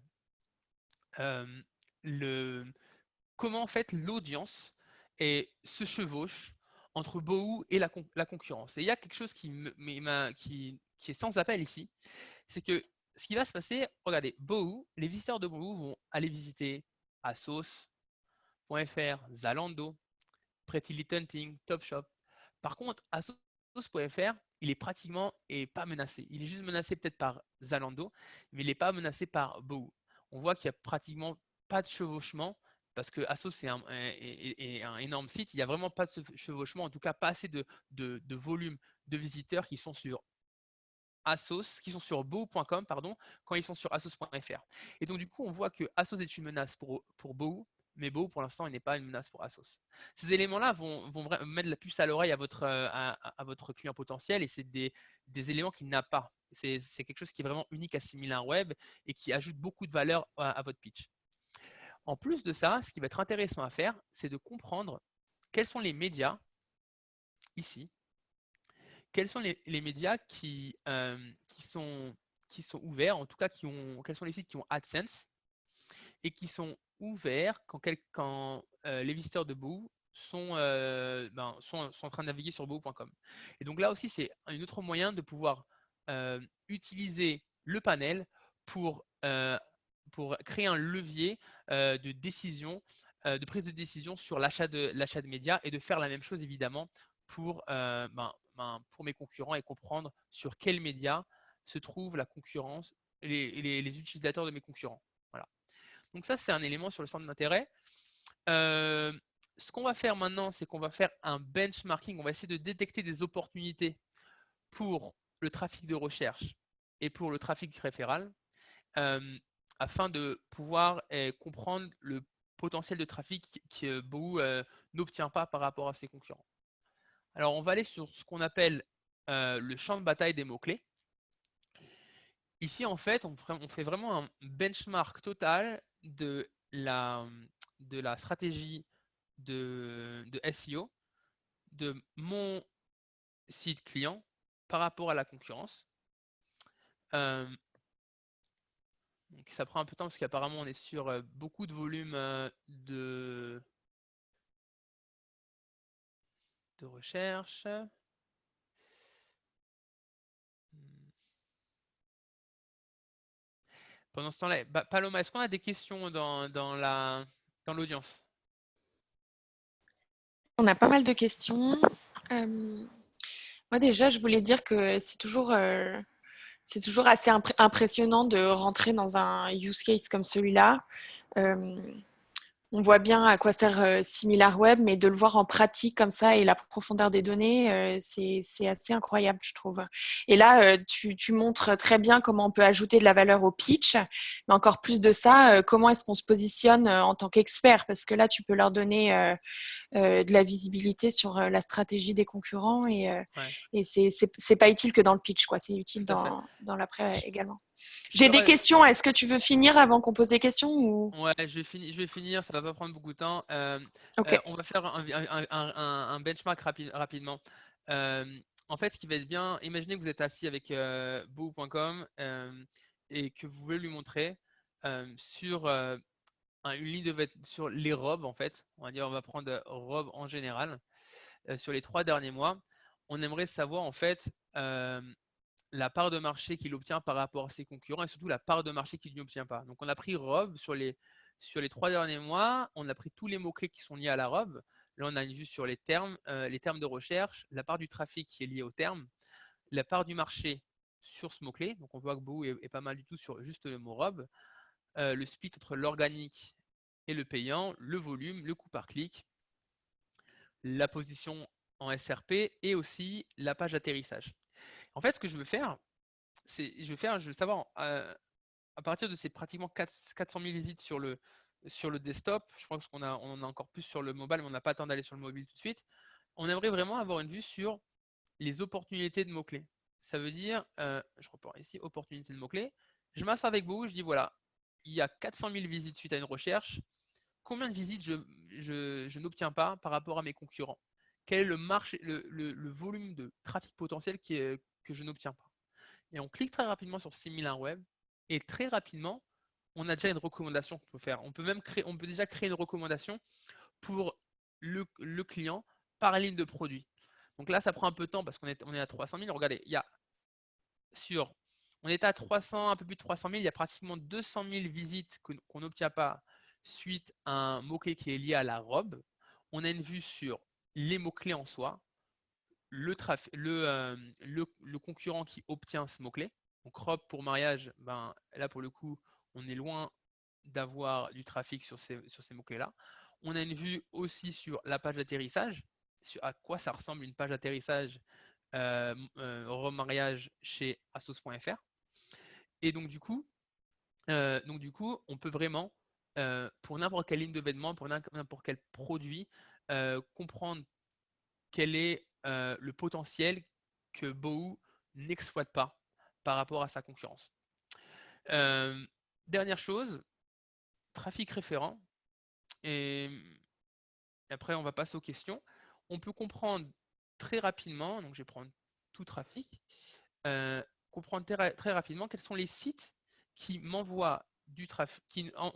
comment en fait l'audience se chevauche entre Boohoo et la concurrence. Et il y a quelque chose qui est sans appel ici, c'est que ce qui va se passer, regardez, Boohoo, les visiteurs de Boohoo vont aller visiter Asos.fr, Zalando, Pretty Little Thing, Topshop. Par contre, Asos.fr, il est pratiquement pas menacé. Il est juste menacé peut-être par Zalando, mais il n'est pas menacé par Boohoo. On voit qu'il n'y a pratiquement pas de chevauchement parce que Asos est un énorme site. Il n'y a vraiment pas de chevauchement, en tout cas pas assez de volume de visiteurs qui sont sur Boohoo.com, pardon, quand ils sont sur Asos.fr. Et donc, du coup, on voit que Asos est une menace pour Boohoo, mais Boohoo, pour l'instant, il n'est pas une menace pour Asos. Ces éléments-là vont mettre la puce à l'oreille à votre client potentiel, et c'est des éléments qu'il n'a pas. C'est quelque chose qui est vraiment unique à SimilarWeb et qui ajoute beaucoup de valeur à votre pitch. En plus de ça, ce qui va être intéressant à faire, c'est de comprendre quels sont les médias ici, quels sont les médias qui sont ouverts, en tout cas quels sont les sites qui ont AdSense et qui sont ouverts quand les visiteurs de Boohoo sont en train de naviguer sur Boohoo.com. Et donc là aussi, c'est un autre moyen de pouvoir utiliser le panel pour créer un levier de décision, de prise de décision sur l'achat de médias, et de faire la même chose évidemment pour mes concurrents, et comprendre sur quels médias se trouve la concurrence, les utilisateurs de mes concurrents. Voilà. Donc ça, c'est un élément sur le centre d'intérêt. Ce qu'on va faire maintenant, c'est qu'on va faire un benchmarking. On va essayer de détecter des opportunités pour le trafic de recherche et pour le trafic référal, afin de pouvoir comprendre le potentiel de trafic que Boohoo n'obtient pas par rapport à ses concurrents. Alors, on va aller sur ce qu'on appelle le champ de bataille des mots-clés. Ici, en fait, on fait vraiment un benchmark total de la stratégie de SEO de mon site client par rapport à la concurrence. Donc ça prend un peu de temps parce qu'apparemment on est sur beaucoup de volume de recherche. Pendant ce temps-là, Paloma, est-ce qu'on a des questions dans l'audience? On a pas mal de questions. Moi déjà, je voulais dire que c'est toujours assez impressionnant de rentrer dans un use case comme celui-là. On voit bien à quoi sert SimilarWeb, mais de le voir en pratique comme ça et la profondeur des données, c'est assez incroyable, je trouve. Et là, tu montres très bien comment on peut ajouter de la valeur au pitch, mais encore plus de ça, comment est-ce qu'on se positionne en tant qu'expert, parce que là, tu peux leur donner de la visibilité sur la stratégie des concurrents, Ouais, et c'est pas utile que dans le pitch, quoi. C'est utile tout à fait. dans l'après également. Je J'ai peux, des questions. Est-ce que tu veux finir avant qu'on pose des questions ou... Ouais, je vais finir, ça va pas prendre beaucoup de temps. Ok. On va faire un benchmark rapidement. Euh, En fait, ce qui va être bien, imaginez que vous êtes assis avec Boo.com et que vous voulez lui montrer sur une ligne de sur les robes, en fait. On va prendre robes en général. Sur les 3 derniers mois, on aimerait savoir en fait la part de marché qu'il obtient par rapport à ses concurrents, et surtout la part de marché qu'il n'obtient pas. Donc, on a pris robe sur les 3 derniers mois, on a pris tous les mots-clés qui sont liés à la robe. Là, on a une vue sur les termes de recherche, la part du trafic qui est lié au terme, la part du marché sur ce mot-clé. Donc, on voit que Boo est pas mal du tout sur juste le mot robe. Le split entre l'organique et le payant, le volume, le coût par clic, la position en SRP et aussi la page d'atterrissage. En fait, ce que je veux faire, je veux savoir à partir de ces pratiquement 400 000 visites sur le desktop, je pense qu'on en a encore plus sur le mobile, mais on n'a pas le temps d'aller sur le mobile tout de suite. On aimerait vraiment avoir une vue sur les opportunités de mots-clés. Ça veut dire, je reprends ici, opportunités de mots-clés. Je m'assois avec vous, je dis voilà, il y a 400 000 visites suite à une recherche. Combien de visites je n'obtiens pas par rapport à mes concurrents? Quel est le marché, le volume de trafic potentiel que je n'obtiens pas? Et on clique très rapidement sur Similar Web et très rapidement, on a déjà une recommandation qu'on peut faire. On peut déjà créer une recommandation pour le client par ligne de produit. Donc là, ça prend un peu de temps parce on est à 300 000. Regardez, on est à 300, un peu plus de 300 000. Il y a pratiquement 200 000 visites qu'on n'obtient pas suite à un mot-clé qui est lié à la robe. On a une vue sur les mots-clés en soi, le concurrent qui obtient ce mot-clé. Donc robe pour mariage, ben, là pour le coup, on est loin d'avoir du trafic sur ces mots-clés-là. On a une vue aussi sur la page d'atterrissage, sur à quoi ça ressemble une page d'atterrissage robe mariage chez Asos.fr. Et donc du coup, on peut vraiment, pour n'importe quelle ligne de vêtements, pour n'importe quel produit, comprendre quel est le potentiel que Bohu n'exploite pas par rapport à sa concurrence. Dernière chose, trafic référent. Et après, on va passer aux questions. On peut comprendre très rapidement, donc je vais prendre tout trafic, comprendre très rapidement quels sont les sites qui m'envoient du trafic,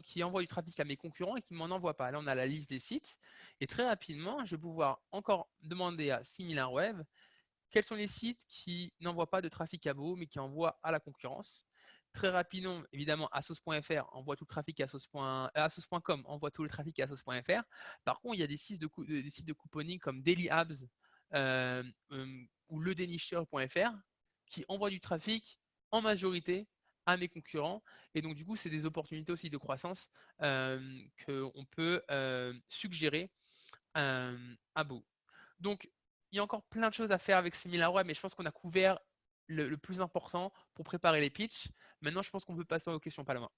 qui envoient du trafic à mes concurrents et qui ne m'en envoient pas. Là, on a la liste des sites. Et très rapidement, je vais pouvoir encore demander à SimilarWeb quels sont les sites qui n'envoient pas de trafic à Bohu, mais qui envoient à la concurrence. Très rapidement, évidemment, Asos.fr envoie tout le trafic à Asos.com envoie tout le trafic à Asos.fr. Par contre, il y a des sites de couponing comme DailyAbs ou ledénicheur.fr qui envoient du trafic en majorité à mes concurrents. Et donc, du coup, c'est des opportunités aussi de croissance qu'on peut suggérer à Bohu. Donc, il y a encore plein de choses à faire avec SimilarWeb, mais je pense qu'on a couvert le plus important pour préparer les pitchs. Maintenant, je pense qu'on peut passer aux questions Paloma.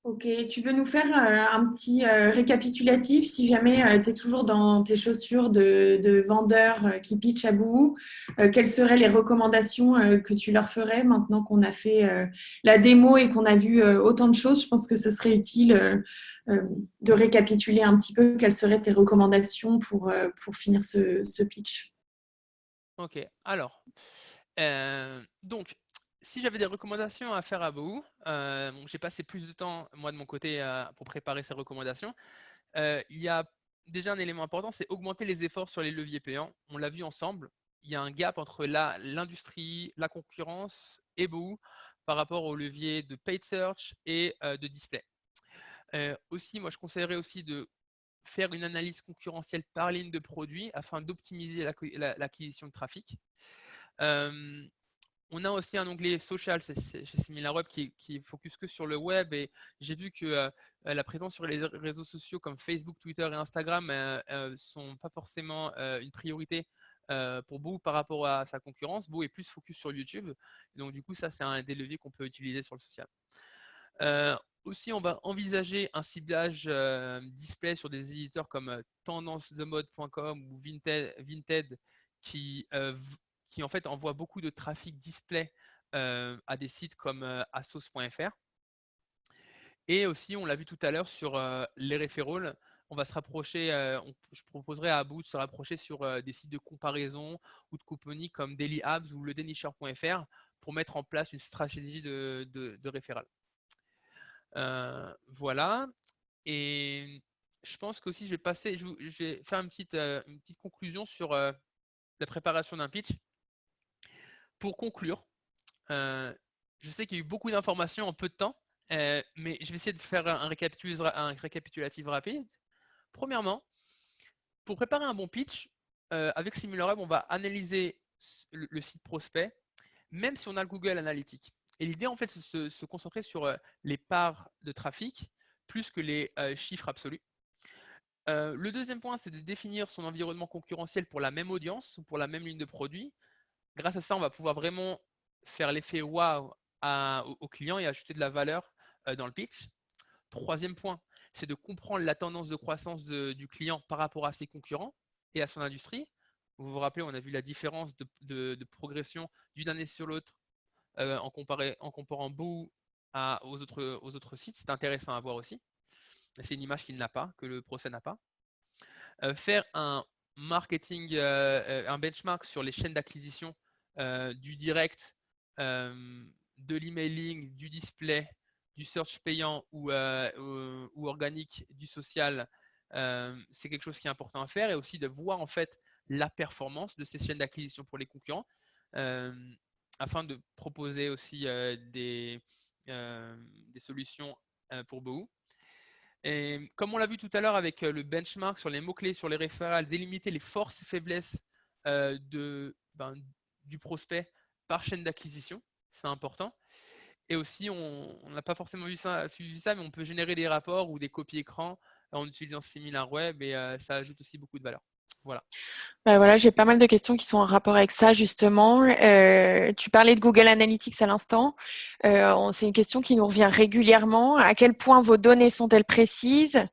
Ok, tu veux nous faire un petit récapitulatif si jamais tu es toujours dans tes chaussures de vendeur qui pitch à bout, quelles seraient les recommandations que tu leur ferais maintenant qu'on a fait la démo et qu'on a vu autant de choses? Je pense que ce serait utile de récapituler un petit peu quelles seraient tes recommandations pour finir ce pitch. Ok, alors, donc, si j'avais des recommandations à faire à Bohu, j'ai passé plus de temps, moi de mon côté, pour préparer ces recommandations. Il y a déjà un élément important, c'est augmenter les efforts sur les leviers payants. On l'a vu ensemble, il y a un gap entre l'industrie, la concurrence et Bohu par rapport aux leviers de paid search et de display. Aussi, moi, je conseillerais aussi de faire une analyse concurrentielle par ligne de produit afin d'optimiser l'acquisition de trafic. On a aussi un onglet social chez SimilarWeb qui focus que sur le web et j'ai vu que la présence sur les réseaux sociaux comme Facebook, Twitter et Instagram ne sont pas forcément une priorité pour Bohu par rapport à sa concurrence. Bohu est plus focus sur YouTube. Donc du coup, ça, c'est un des leviers qu'on peut utiliser sur le social. Aussi, on va envisager un ciblage display sur des éditeurs comme tendancedemode.com ou Vinted qui en fait envoient beaucoup de trafic display à des sites comme Asos.fr. Et aussi, on l'a vu tout à l'heure sur les référals, on va se rapprocher, je proposerai à Bohu de se rapprocher sur des sites de comparaison ou de couponing comme DailyAbs ou ledénicheur.fr pour mettre en place une stratégie de référal. Voilà. Et je pense qu'aussi, je vais faire une petite conclusion sur la préparation d'un pitch. Pour conclure, je sais qu'il y a eu beaucoup d'informations en peu de temps, mais je vais essayer de faire un récapitulatif rapide. Premièrement, pour préparer un bon pitch, avec SimilarWeb, on va analyser le site prospect, même si on a le Google Analytics. Et l'idée, en fait, c'est de se concentrer sur les parts de trafic plus que les chiffres absolus. Le deuxième point, c'est de définir son environnement concurrentiel pour la même audience ou pour la même ligne de produit. Grâce à ça, on va pouvoir vraiment faire l'effet wow au client et ajouter de la valeur dans le pitch. Troisième point, c'est de comprendre la tendance de croissance du client par rapport à ses concurrents et à son industrie. Vous vous rappelez, on a vu la différence de progression d'une année sur l'autre en comparant Boo aux autres sites. C'est intéressant à voir aussi. C'est une image qu'il n'a pas, que le prospect n'a pas. Faire un marketing, un benchmark sur les chaînes d'acquisition du direct, de l'emailing, du display, du search payant ou organique, du social, c'est quelque chose qui est important à faire et aussi de voir en fait la performance de ces chaînes d'acquisition pour les concurrents afin de proposer aussi des solutions pour Boo. Et comme on l'a vu tout à l'heure avec le benchmark sur les mots-clés, sur les référals, délimiter les forces et faiblesses du prospect par chaîne d'acquisition, c'est important. Et aussi, on n'a pas forcément vu ça, mais on peut générer des rapports ou des copies écran en utilisant SimilarWeb et ça ajoute aussi beaucoup de valeur. Voilà. Bah voilà, j'ai pas mal de questions qui sont en rapport avec ça, justement. Tu parlais de Google Analytics à l'instant. C'est une question qui nous revient régulièrement. À quel point vos données sont-elles précises?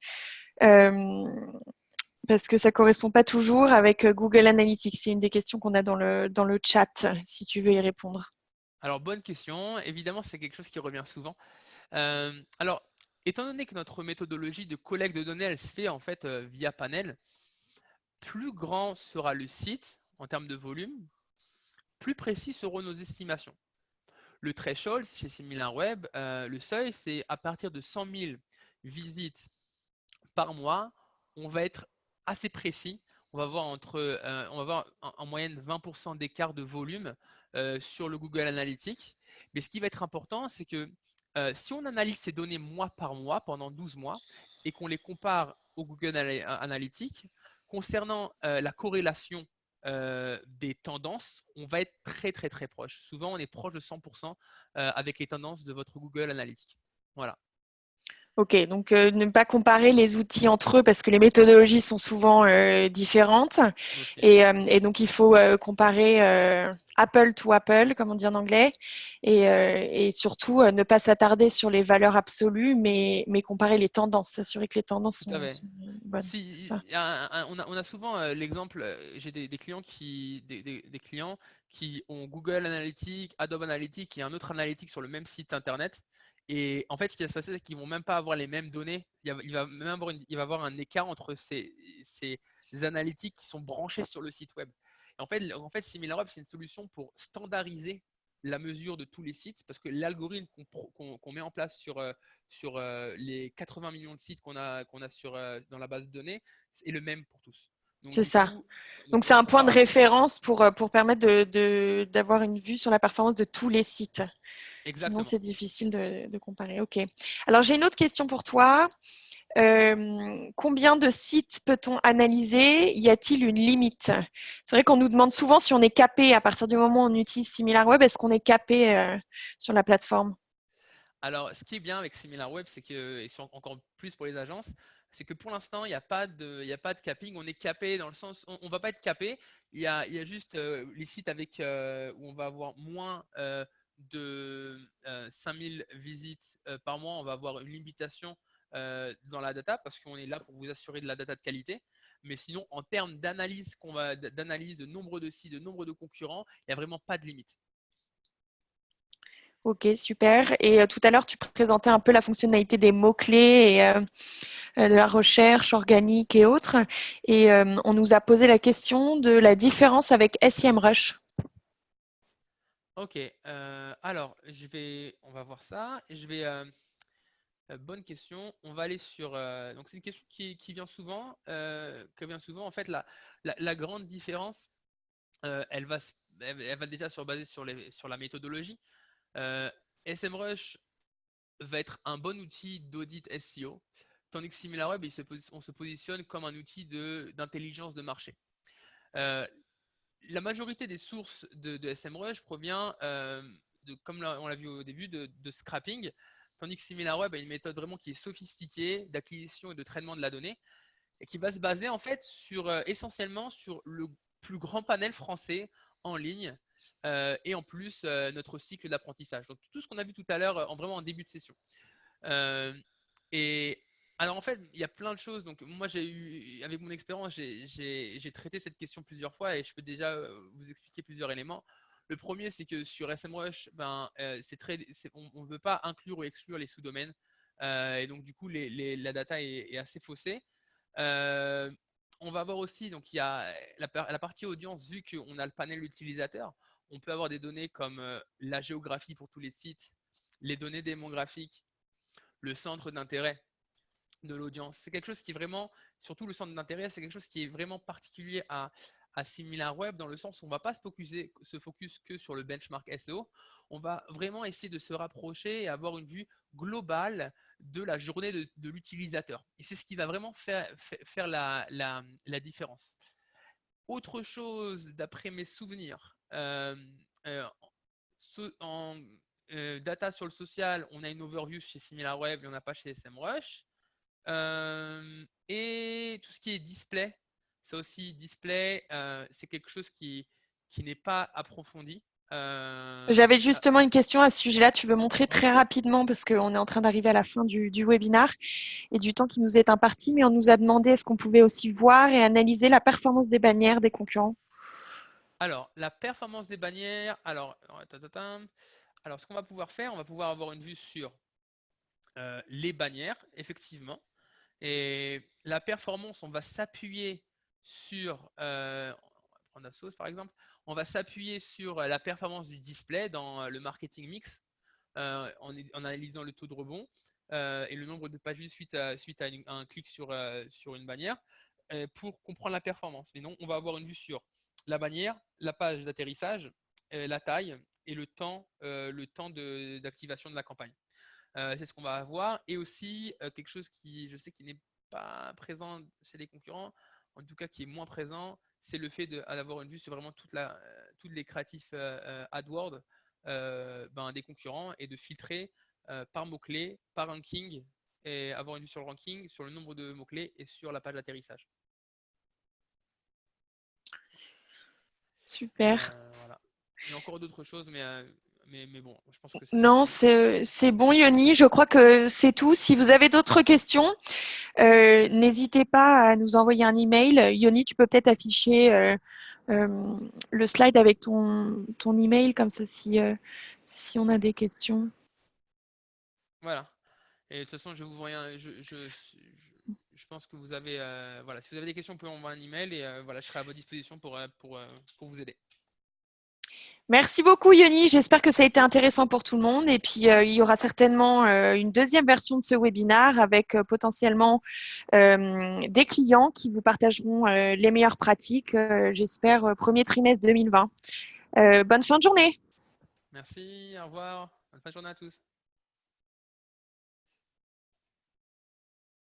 Parce que ça correspond pas toujours avec Google Analytics. C'est une des questions qu'on a dans le chat, si tu veux y répondre. Alors, bonne question. Évidemment, c'est quelque chose qui revient souvent. Alors, étant donné que notre méthodologie de collecte de données, elle se fait en fait via panel, plus grand sera le site en termes de volume, plus précis seront nos estimations. Le threshold chez SimilarWeb, le seuil, c'est à partir de 100 000 visites par mois, on va être assez précis. On va voir en moyenne 20% d'écart de volume sur le Google Analytics. Mais ce qui va être important, c'est que si on analyse ces données mois par mois pendant 12 mois et qu'on les compare au Google Analytics, concernant la corrélation des tendances, on va être très très très proche. Souvent, on est proche de 100% avec les tendances de votre Google Analytics. Voilà. Ok, donc ne pas comparer les outils entre eux parce que les méthodologies sont souvent différentes et donc il faut comparer Apple to Apple, comme on dit en anglais, et surtout ne pas s'attarder sur les valeurs absolues, mais comparer les tendances, s'assurer que les tendances Tout à fait. sont bonnes. Si, Ça. on a souvent l'exemple, j'ai des clients des clients qui ont Google Analytics, Adobe Analytics et un autre analytique sur le même site internet. Et en fait, ce qui va se passer, c'est qu'ils ne vont même pas avoir les mêmes données. Il va même avoir un écart entre ces analytiques qui sont branchés sur le site web. Et en fait, SimilarWeb, c'est une solution pour standardiser la mesure de tous les sites parce que l'algorithme qu'on met en place sur les 80 millions de sites qu'on a dans la base de données est le même pour tous. Donc, C'est du ça. coup, Donc on c'est est un point de comparable. référence pour permettre d'avoir une vue sur la performance de tous les sites. Sinon, Exactement. c'est difficile de comparer. Ok. Alors j'ai une autre question pour toi. Combien de sites peut-on analyser? Y a-t-il une limite? C'est vrai qu'on nous demande souvent si on est capé à partir du moment où on utilise SimilarWeb. Est-ce qu'on est capé sur la plateforme? Alors, ce qui est bien avec SimilarWeb, c'est que, et c'est encore plus pour les agences, c'est que pour l'instant, il n'y a pas de capping. On est capé dans le sens, on ne va pas être capé. Il y a juste les sites où on va avoir moins de 5000 visites par mois. On va avoir une limitation dans la data parce qu'on est là pour vous assurer de la data de qualité. Mais sinon, en termes d'analyse de nombre de sites, de nombre de concurrents, il n'y a vraiment pas de limite. Ok, super. Et tout à l'heure, tu présentais un peu la fonctionnalité des mots-clés et de la recherche organique et autres. Et on nous a posé la question de la différence avec SEMrush. Ok, alors on va voir ça. Bonne question. On va aller sur. Donc c'est une question qui vient souvent. En fait, la grande différence, elle va déjà se baser sur la méthodologie. SEMrush va être un bon outil d'audit SEO, tandis que SimilarWeb, on se positionne comme un outil d'intelligence de marché. Euh, la majorité des sources de SEMrush provient, comme on l'a vu au début, de scrapping, tandis que SimilarWeb a une méthode vraiment qui est sophistiquée d'acquisition et de traitement de la donnée et qui va se baser en fait essentiellement sur le plus grand panel français en ligne et en plus notre cycle d'apprentissage. Donc tout ce qu'on a vu tout à l'heure vraiment en début de session. Et alors en fait, il y a plein de choses. Donc moi, avec mon expérience, j'ai traité cette question plusieurs fois et je peux déjà vous expliquer plusieurs éléments. Le premier, c'est que sur SEMrush, on ne veut pas inclure ou exclure les sous-domaines. Et donc du coup, la data est assez faussée. On va voir aussi, donc il y a la partie audience, vu qu'on a le panel utilisateur, on peut avoir des données comme la géographie pour tous les sites, les données démographiques, le centre d'intérêt de l'audience. C'est quelque chose qui est vraiment, surtout le centre d'intérêt, c'est quelque chose qui est vraiment particulier à SimilarWeb dans le sens où on ne va pas se focus que sur le benchmark SEO. On va vraiment essayer de se rapprocher et avoir une vue globale de la journée de l'utilisateur. Et c'est ce qui va vraiment faire la différence. Autre chose, d'après mes souvenirs, en data sur le social, on a une overview chez SimilarWeb, il n'y en a pas chez SEMrush. Et tout ce qui est display, ça aussi, display, c'est quelque chose qui n'est pas approfondi. J'avais justement une question à ce sujet-là. Tu veux montrer très rapidement parce qu'on est en train d'arriver à la fin du webinaire et du temps qui nous est imparti, mais on nous a demandé est-ce qu'on pouvait aussi voir et analyser la performance des bannières des concurrents. Alors, la performance des bannières. Alors ce qu'on va pouvoir faire, on va pouvoir avoir une vue sur les bannières, effectivement. Et la performance, on va s'appuyer sur, on va prendre Asos par exemple, on va s'appuyer sur la performance du display dans le marketing mix en analysant le taux de rebond et le nombre de pages vues suite à un clic sur une bannière pour comprendre la performance. Mais non, on va avoir une vue sur la bannière, la page d'atterrissage, la taille et le temps d'activation de la campagne. C'est ce qu'on va avoir. Et aussi, quelque chose qui, je sais, qui n'est pas présent chez les concurrents, en tout cas qui est moins présent, c'est le fait d'avoir une vue sur vraiment toutes les créatifs AdWords des concurrents et de filtrer par mots-clés, par ranking, et avoir une vue sur le ranking, sur le nombre de mots-clés et sur la page d'atterrissage. Super. Voilà. Il y a encore d'autres choses, mais bon, je pense que ça Non, suffit. c'est bon, Yoni. Je crois que c'est tout. Si vous avez d'autres questions, n'hésitez pas à nous envoyer un email. Yoni, tu peux peut-être afficher le slide avec ton email, comme ça, si on a des questions. Voilà. Et de toute façon, je vous vois je pense que vous avez voilà, si vous avez des questions, vous pouvez m'envoyer un email et voilà, je serai à votre disposition pour vous aider. Merci beaucoup, Yoni. J'espère que ça a été intéressant pour tout le monde. Et puis, il y aura certainement une deuxième version de ce webinaire avec potentiellement des clients qui vous partageront les meilleures pratiques, j'espère, premier trimestre 2020. Bonne fin de journée. Merci, au revoir. Bonne fin de journée à tous.